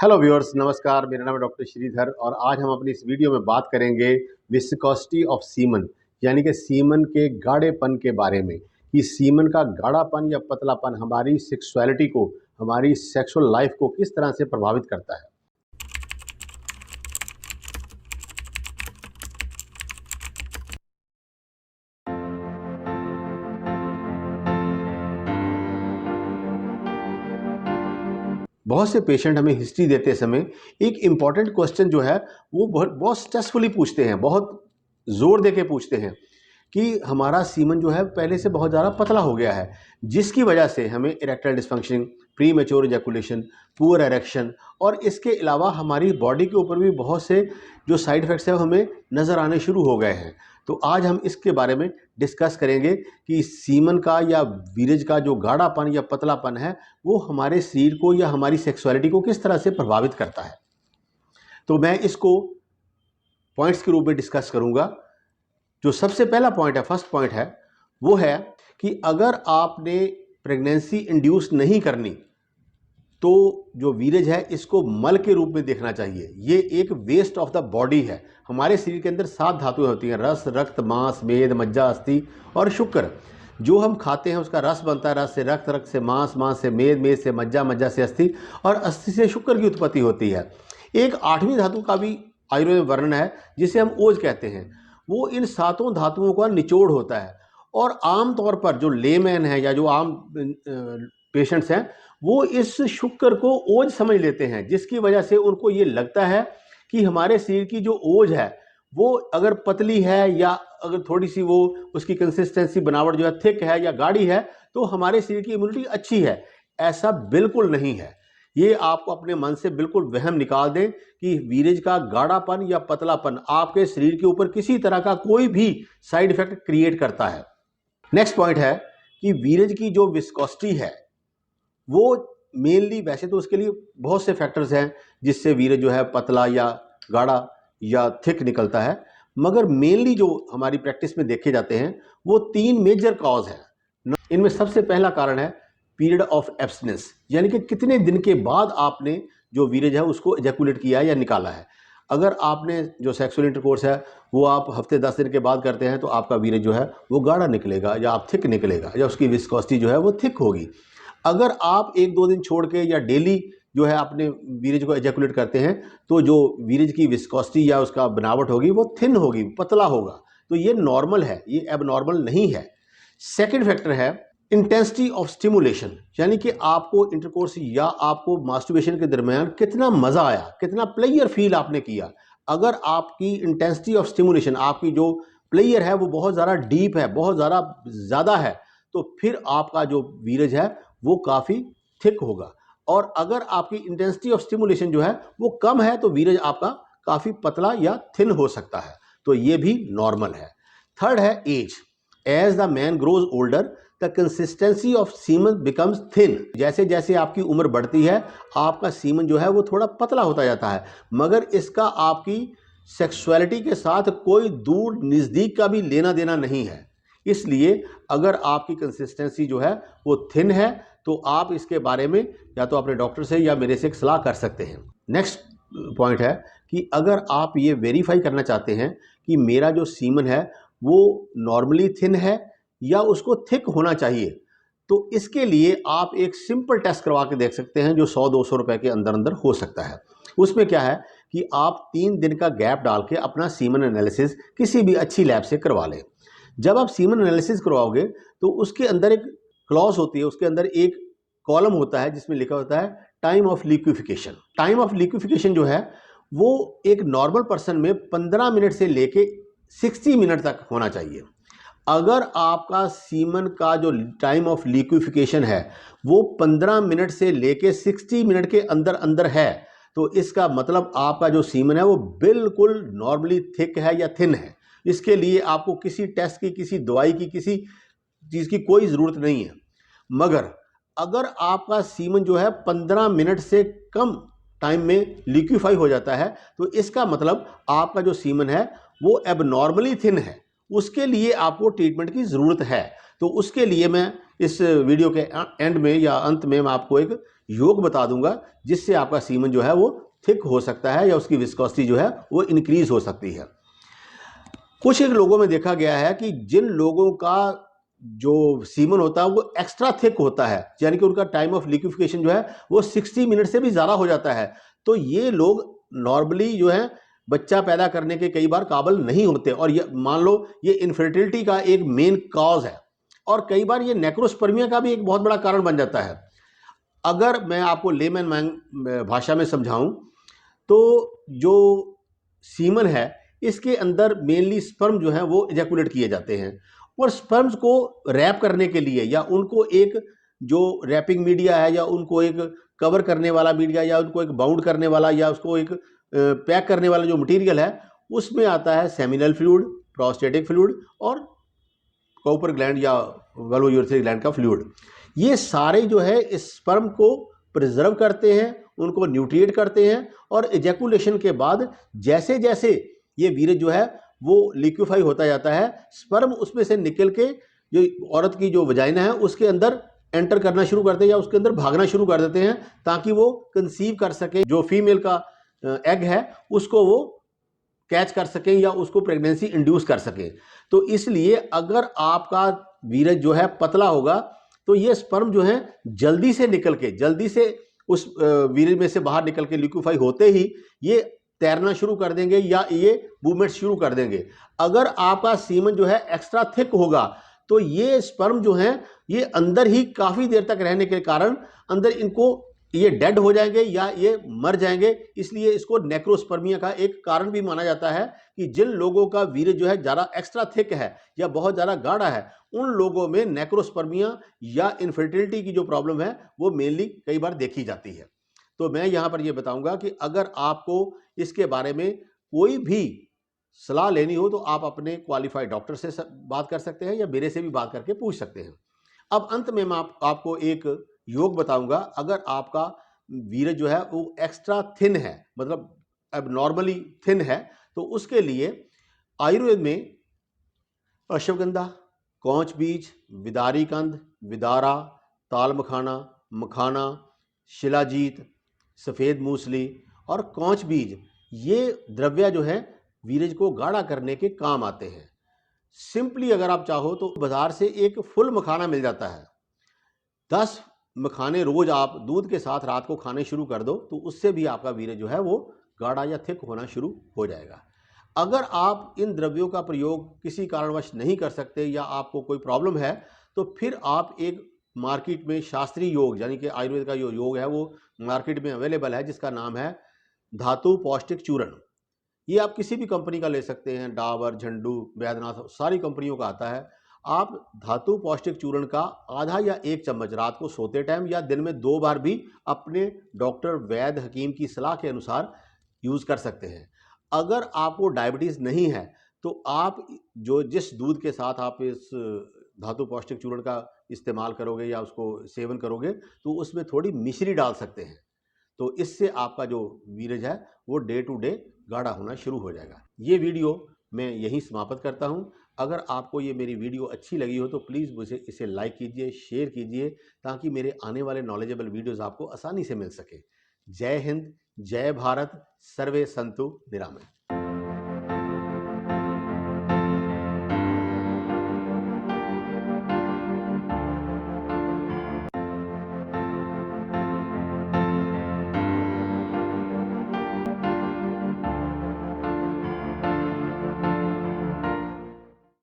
Hello viewers, नमस्कार। मेरा नाम है डॉक्टर श्रीधर और आज हम अपनी इस वीडियो में बात करेंगे विस्कोसिटी ऑफ सीमन, यानी कि सीमन के गाढ़ेपन के बारे में कि सीमन का गाढ़ापन या पतलापन हमारी सेक्सुअलिटी को, हमारी सेक्सुअल लाइफ को किस तरह से प्रभावित करता है। बहुत से पेशेंट हमें हिस्ट्री देते समय एक इम्पॉर्टेंट क्वेश्चन जो है वो बहुत स्ट्रेसफुली पूछते हैं, बहुत ज़ोर दे के पूछते हैं कि हमारा सीमन जो है पहले से बहुत ज़्यादा पतला हो गया है, जिसकी वजह से हमें erectile dysfunction, pre mature ejaculation, poor erection और इसके अलावा हमारी बॉडी के ऊपर भी बहुत से जो साइड इफ़ेक्ट्स हैं हमें नज़र आने शुरू हो गए हैं। तो आज हम इसके बारे में डिस्कस करेंगे कि सीमन का या वीरेज का जो गाढ़ापन या पतलापन है वो हमारे शरीर को या हमारी सेक्सुअलिटी को किस तरह से प्रभावित करता है। तो मैं इसको पॉइंट्स के रूप में डिस्कस करूंगा। जो सबसे पहला पॉइंट है, फर्स्ट पॉइंट है, वो है कि अगर आपने प्रेगनेंसी इंड्यूस नहीं करनी तो जो वीरेज है इसको मल के रूप में देखना चाहिए। ये एक वेस्ट ऑफ द बॉडी है। हमारे शरीर के अंदर 7 धातुएं होती हैं: रस, रक्त, मांस, मेद, मज्जा, अस्थि और शुक्र। जो हम खाते हैं उसका रस बनता है, रस से रक्त, रक्त से मांस, मांस से मेद, मेद से मज्जा, मज्जा से अस्थि और अस्थि से शुक्र की उत्पत्ति होती है। एक 8वीं धातु का भी आयुर्वेद में वर्णन है जिसे हम ओज कहते हैं। वो इन 7 धातुओं का निचोड़ होता है और आमतौर पर जो लेमैन है या जो आम पेशेंट्स हैं वो इस शुक्र को ओज समझ लेते हैं, जिसकी वजह से उनको ये लगता है कि हमारे शरीर की जो ओज है वो अगर पतली है या अगर थोड़ी सी वो उसकी कंसिस्टेंसी, बनावट जो है थिक है या गाढ़ी है तो हमारे शरीर की इम्यूनिटी अच्छी है। ऐसा बिल्कुल नहीं है। ये आपको अपने मन से बिल्कुल वहम निकाल दें कि वीरेज का गाढ़ापन या पतलापन आपके शरीर के ऊपर किसी तरह का कोई भी साइड इफेक्ट क्रिएट करता है। नेक्स्ट पॉइंट है कि वीरेज की जो विस्कोसिटी है वो मेनली, वैसे तो उसके लिए बहुत से फैक्टर्स हैं जिससे वीरेज जो है पतला या गाढ़ा या थिक निकलता है, मगर मेनली जो हमारी प्रैक्टिस में देखे जाते हैं वो 3 मेजर कॉज हैं। इनमें सबसे पहला कारण है पीरियड ऑफ एब्सटिनेंस, यानी कि कितने दिन के बाद आपने जो वीरेज है उसको एजैकुलेट किया है या निकाला है। अगर आपने जो सेक्सुअल इंटरकोर्स है वो आप हफ्ते 10 दिन के बाद करते हैं तो आपका वीरेज जो है वो गाढ़ा निकलेगा या आप थिक निकलेगा या उसकी विस्कोसिटी जो है वो थिक होगी। अगर आप 1-2 दिन छोड़ के या डेली जो है अपने वीरेज को एजैकुलेट करते हैं तो जो वीरेज की विस्कोसिटी या उसका बनावट होगी वो थिन होगी, पतला होगा। तो ये नॉर्मल है, ये एबनॉर्मल नहीं है। सेकंड फैक्टर है इंटेंसिटी ऑफ स्टिमुलेशन, यानी कि आपको इंटरकोर्स या आपको मास्टरबेशन के दरमियान कितना मज़ा आया, कितना प्लेयर फील आपने किया। अगर आपकी इंटेंसिटी ऑफ स्टिमुलेशन, आपकी जो प्लेयर है वो बहुत ज़्यादा डीप है, बहुत ज़्यादा है, तो फिर आपका जो वीरेज है वो काफ़ी थिक होगा। और अगर आपकी इंटेंसिटी ऑफ स्टिमुलेशन जो है वो कम है तो वीरेज आपका काफ़ी पतला या थिन हो सकता है। तो ये भी नॉर्मल है। थर्ड है age. As the man grows older the consistency of semen becomes thin. जैसे जैसे आपकी उम्र बढ़ती है आपका सीमन जो है वो थोड़ा पतला होता जाता है, मगर इसका आपकी सेक्सुअलिटी के साथ कोई दूर नज़दीक का भी लेना देना नहीं है। इसलिए अगर आपकी कंसिस्टेंसी जो है वो थिन है तो आप इसके बारे में या तो अपने डॉक्टर से या मेरे से एक सलाह कर सकते हैं। नेक्स्ट पॉइंट है कि अगर आप ये वेरीफाई करना चाहते हैं कि मेरा जो सीमन है वो नॉर्मली थिन है या उसको थिक होना चाहिए, तो इसके लिए आप एक सिंपल टेस्ट करवा के देख सकते हैं जो 100-200 रुपए के अंदर अंदर हो सकता है। उसमें क्या है कि आप 3 दिन का गैप डाल के अपना सीमन एनालिसिस किसी भी अच्छी लैब से करवा लें। जब आप सीमन एनालिसिस करवाओगे तो उसके अंदर एक क्लॉज होती है, उसके अंदर एक कॉलम होता है जिसमें लिखा होता है time of liquefaction. Time of liquefaction जो है वो एक नॉर्मल पर्सन में 15 मिनट से लेके 60 मिनट तक होना चाहिए। अगर आपका सीमन का जो टाइम ऑफ लिक्विफिकेशन है वो 15 मिनट से लेके 60 मिनट के अंदर अंदर है तो इसका मतलब आपका जो सीमन है वो बिल्कुल नॉर्मली थिक है या थिन है। इसके लिए आपको किसी टेस्ट की, किसी दवाई की, किसी चीज़ की कोई ज़रूरत नहीं है। मगर अगर आपका सीमन जो है 15 मिनट से कम टाइम में लिक्विफाई हो जाता है तो इसका मतलब आपका जो सीमन है वो एबनॉर्मली थिन है। उसके लिए आपको ट्रीटमेंट की ज़रूरत है। तो उसके लिए मैं इस वीडियो के एंड में या अंत में मैं आपको एक योग बता दूंगा जिससे आपका सीमन जो है वो थिक हो सकता है या उसकी विस्कोसिटी जो है वो इंक्रीज हो सकती है। कुछ एक लोगों में देखा गया है कि जिन लोगों का जो सीमन होता है वो एक्स्ट्रा थिक होता है, यानी कि उनका टाइम ऑफ लिक्विफिकेशन जो है वो 60 मिनट से भी ज़्यादा हो जाता है, तो ये लोग नॉर्मली जो है बच्चा पैदा करने के कई बार काबिल नहीं होते, और ये मान लो ये इनफर्टिलिटी का एक मेन कॉज है, और कई बार ये नेक्रोस्पर्मिया का भी एक बहुत बड़ा कारण बन जाता है। अगर मैं आपको लेमन भाषा में समझाऊं तो जो सीमन है इसके अंदर मेनली स्पर्म जो है वो इजैकुलेट किए जाते हैं, और स्पर्म्स को रैप करने के लिए या उनको एक जो रैपिंग मीडिया है या उनको एक कवर करने वाला मीडिया या उनको एक बाउंड करने वाला या उसको एक पैक करने वाला जो मटेरियल है उसमें आता है सेमिनल फ्लूइड, प्रोस्टेटिक फ्लूइड और कॉपर ग्लैंड या वल्वोयूरेथ्रिक ग्लैंड का फ्लूइड। ये सारे जो है इस स्पर्म को प्रिजर्व करते हैं, उनको न्यूट्रिएट करते हैं, और इजैकुलेशन के बाद जैसे जैसे ये वीर्य जो है वो लिक्विफाई होता जाता है, स्पर्म उसमें से निकल के जो औरत की जो वजाइना है उसके अंदर एंटर करना शुरू करते हैं या उसके अंदर भागना शुरू कर देते हैं, ताकि वो कंसीव कर सके, जो फीमेल का एग है उसको वो कैच कर सकें या उसको प्रेगनेंसी इंड्यूस कर सकें। तो इसलिए अगर आपका वीर्य जो है पतला होगा तो ये स्पर्म जो है जल्दी से निकल के, जल्दी से उस वीर्य में से बाहर निकल के लिक्विफाई होते ही ये तैरना शुरू कर देंगे या ये मूवमेंट शुरू कर देंगे। अगर आपका सीमन जो है एक्स्ट्रा थिक होगा तो ये स्पर्म जो है ये अंदर ही काफ़ी देर तक रहने के कारण अंदर इनको ये डेड हो जाएंगे या ये मर जाएंगे। इसलिए इसको नेक्रोस्पर्मिया का एक कारण भी माना जाता है कि जिन लोगों का वीर्य जो है ज़्यादा एक्स्ट्रा थिक है या बहुत ज़्यादा गाढ़ा है उन लोगों में नेक्रोस्पर्मिया या इनफर्टिलिटी की जो प्रॉब्लम है वो मेनली कई बार देखी जाती है। तो मैं यहाँ पर ये बताऊंगा कि अगर आपको इसके बारे में कोई भी सलाह लेनी हो तो आप अपने क्वालिफाइड डॉक्टर से बात कर सकते हैं या मेरे से भी बात करके पूछ सकते हैं। अब अंत में मैं आपको एक योग बताऊंगा। अगर आपका वीर्य जो है वो एक्स्ट्रा थिन है, मतलब अब नॉर्मली थिन है, तो उसके लिए आयुर्वेद में अश्वगंधा, कौच बीज, विदारी कंद, विदारा, ताल मखाना, मखाना, शिलाजीत, सफ़ेद मूसली और कौच बीज, ये द्रव्य जो है वीर्य को गाढ़ा करने के काम आते हैं। सिंपली अगर आप चाहो तो बाजार से एक फुल मखाना मिल जाता है, 10 मखाने रोज आप दूध के साथ रात को खाने शुरू कर दो तो उससे भी आपका वीर्य जो है वो गाढ़ा या थिक होना शुरू हो जाएगा। अगर आप इन द्रव्यों का प्रयोग किसी कारणवश नहीं कर सकते या आपको कोई प्रॉब्लम है तो फिर आप एक मार्केट में शास्त्रीय योग यानी कि आयुर्वेद का जो योग है वो मार्केट में अवेलेबल है, जिसका नाम है धातु पौष्टिक चूर्ण। ये आप किसी भी कंपनी का ले सकते हैं, डाबर, झंडू, वैद्यनाथ, सारी कंपनियों का आता है। आप धातु पौष्टिक चूर्ण का आधा या 1 चम्मच रात को सोते टाइम या दिन में 2 बार भी अपने डॉक्टर, वैद्य, हकीम की सलाह के अनुसार यूज़ कर सकते हैं। अगर आपको डायबिटीज़ नहीं है तो आप जो जिस दूध के साथ आप इस धातु पौष्टिक चूर्ण का इस्तेमाल करोगे या उसको सेवन करोगे तो उसमें थोड़ी मिश्री डाल सकते हैं, तो इससे आपका जो वीर्य है वो डे टू डे गाढ़ा होना शुरू हो जाएगा। ये वीडियो मैं यहीं समाप्त करता हूँ। अगर आपको ये मेरी वीडियो अच्छी लगी हो तो प्लीज़ मुझे इसे लाइक कीजिए, शेयर कीजिए, ताकि मेरे आने वाले नॉलेजेबल वीडियोज़ आपको आसानी से मिल सके। जय हिंद, जय भारत, सर्वे संतु निरामय।